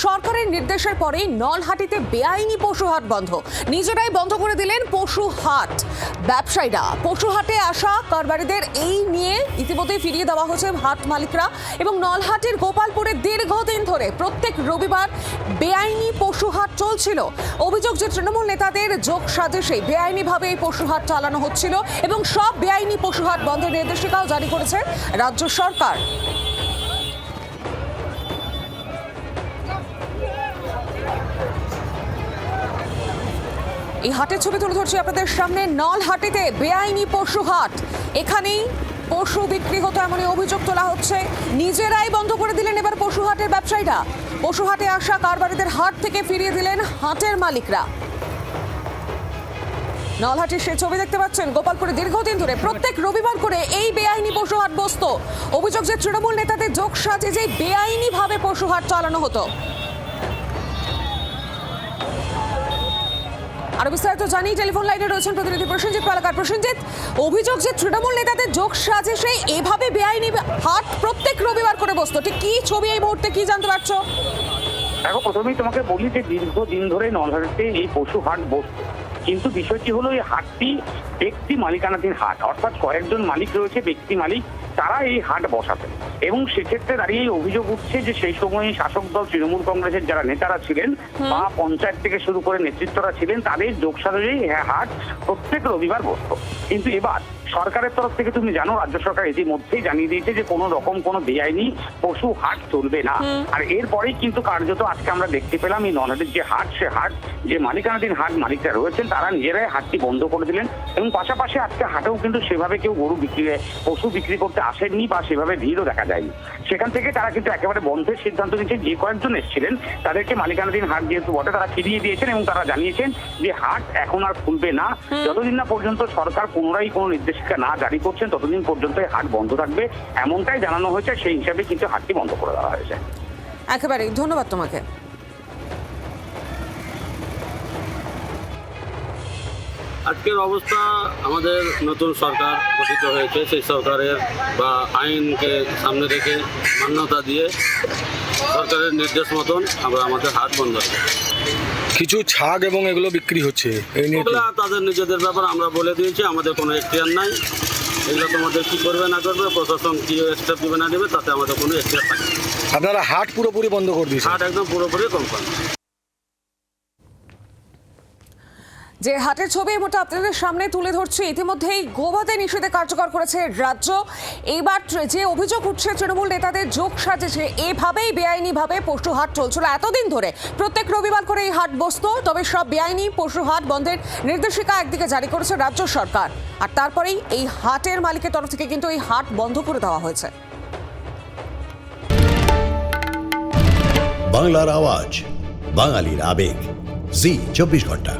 সরকারের নির্দেশের পরেই নলহাটিতে বেআইনি পশু হাট বন্ধ। নিজেরাই বন্ধ করে দিলেন পশু হাট ব্যবসায়ীরা। পশু হাটে আসা কারবারিদের এই নিয়ে ইতিমধ্যে ফিরিয়ে দেওয়া হয়েছে হাট মালিকরা। এবং নলহাটির গোপালপুরে দীর্ঘদিন ধরে প্রত্যেক রবিবার বেআইনি পশু হাট চলছিল। অভিযোগ যে তৃণমূল নেতাদের যোগ সাজেশে বেআইনিভাবে এই পশু হাট চালানো হচ্ছিল এবং সব বেআইনি পশু হাট বন্ধের নির্দেশিকাও জারি করেছে রাজ্য সরকার। এই হাটের ছবি তুলে ধরছি আপনাদের সামনে। নলহাটিতে বেআইনি পশু হাট, এখানেই পশু বিক্রি হতো এমনই অভিযোগ তোলা হচ্ছে। নিজেরাই বন্ধ করে দিলেন এবার পশু হাটের ব্যবসায়ীরা। পশু হাটে আসা কারবারিদের হাট থেকে ফিরিয়ে দিলেন হাটের মালিকরা। নলহাটির সেই ছবি দেখতে পাচ্ছেন। গোপালপুরে দীর্ঘদিন ধরে প্রত্যেক রবিবার করে এই বেআইনি পশু হাট বসত। অভিযোগ যে তৃণমূল নেতাদের যোগ সাজে যে বেআইনি ভাবে পশু হাট চালানো হতো। আরো বিস্তারিত জানি, টেলিফোন লাইনে রয়েছেন প্রতিনিধি প্রসেনজিৎ পালাকার। প্রসেনজিৎ, অভিযোগ যে তৃণমূল নেতাদের যোগ সাজে সেই এভাবে বেআইনি হাট প্রত্যেক রবিবার করে বসতো, ঠিক কি ছবি এই মুহূর্তে কি জানতে পারছো? দেখো, প্রথমেই তোমাকে বলি যে দীর্ঘদিন ধরে নলহাটিতে এই পশু হাট বসতো, কিন্তু বিষয়টি হলো এই হাটটি ব্যক্তি মালিকানাধীন হাট, অর্থাৎ কয়েকজন মালিক রয়েছে, ব্যক্তি মালিক, তারা এই হাট বসাতেন। এবং সেক্ষেত্রে দাঁড়িয়ে অভিযোগ উঠছে যে সেই সময় শাসক দল তৃণমূল কংগ্রেসের যারা নেতারা ছিলেন বা পঞ্চায়েত থেকে শুরু করে নেতৃত্বরা ছিলেন, তাদের যোগসাজেই হাট প্রত্যেক রবিবার বসত। কিন্তু এবার সরকারের তরফ থেকে তুমি জানো, রাজ্য সরকার ইতিমধ্যেই জানিয়ে দিয়েছে যে কোনো রকম কোনো বেআইনি পশু হাট চলবে না। আর এরপরেই কিন্তু কার্যত আজকে আমরা দেখতে পেলাম এই নলহাটির যে হাট, সে হাট যে মালিকানাধীন হাট মালিকরা রয়েছেন তারা নিজেরাই হাটটি বন্ধ করে দিলেন। এবং পাশাপাশি আজকে হাটেও কিন্তু সেভাবে কেউ পশু বিক্রি করতে আসেননি বা সেভাবে ভিড়ও দেখা যায়নি। সেখান থেকে তারা কিন্তু একেবারে বন্ধের সিদ্ধান্ত নিয়েছেন। যে কয়েকজন এসেছিলেন তাদেরকে মালিকানাধীন হাট যেহেতু বটে তারা ফিরিয়ে দিয়েছেন এবং তারা জানিয়েছেন যে হাট এখন আর খুলবে না। যতদিন না পর্যন্ত সরকার পুনরায় কোনো নির্দেশিকা না জারি করছেন ততদিন পর্যন্ত এই হাট বন্ধ থাকবে, এমনটাই জানানো হয়েছে। সেই হিসাবে কিন্তু হাটটি বন্ধ করে দেওয়া হয়েছে। একেবারে ধন্যবাদ তোমাকে। আজকের অবস্থা, আমাদের নতুন সরকার গঠিত হয়েছে, সেই সরকারের বা আইনকে সামনে রেখে মান্যতা দিয়ে সরকারের নির্দেশ মতন আমরা আমাদের হাট বন্ধ রাখি। কিছু ছাগ এবং এগুলো বিক্রি হচ্ছে, এই নিয়ে এগুলো তাদের নিজেদের ব্যাপার, আমরা বলে দিয়েছি, আমাদের কোনো এখতিয়ার নাই। এগুলো তোমাদের কী করবে না করবে, প্রশাসন কী স্টেপ দেবে না দেবে, তাতে আমাদের কোনো এখতিয়ার থাকে। আপনারা হাট পুরোপুরি বন্ধ করে দিয়েছেন? হাট একদম পুরোপুরি কনফার্ম। যে হাটের ছবি মোটা আপনাদের সামনে তুলে ধরছি, ইতিমধ্যেই গোবাতে নিষেধে কার্যকর করেছে রাজ্য। এবার যে অভিযোগ উঠছে তৃণমূল নেতাদের যোগ সাজেছে এভাবেই বেআইনিভাবে পশু হাট চলছিল এতদিন ধরে। প্রত্যেক রবিবার করে এই হাট বসতো, তবে সব বেআইনি পশু হাট বন্ধের নির্দেশিকা একদিকে জারি করেছে রাজ্য সরকার, আর তারপরেই এই হাটের মালিকের তরফ থেকে কিন্তু এই হাট বন্ধ করে দেওয়া হয়েছে। বাংলার আওয়াজ, বাঙালির আবেগ, জি 24 ঘন্টা।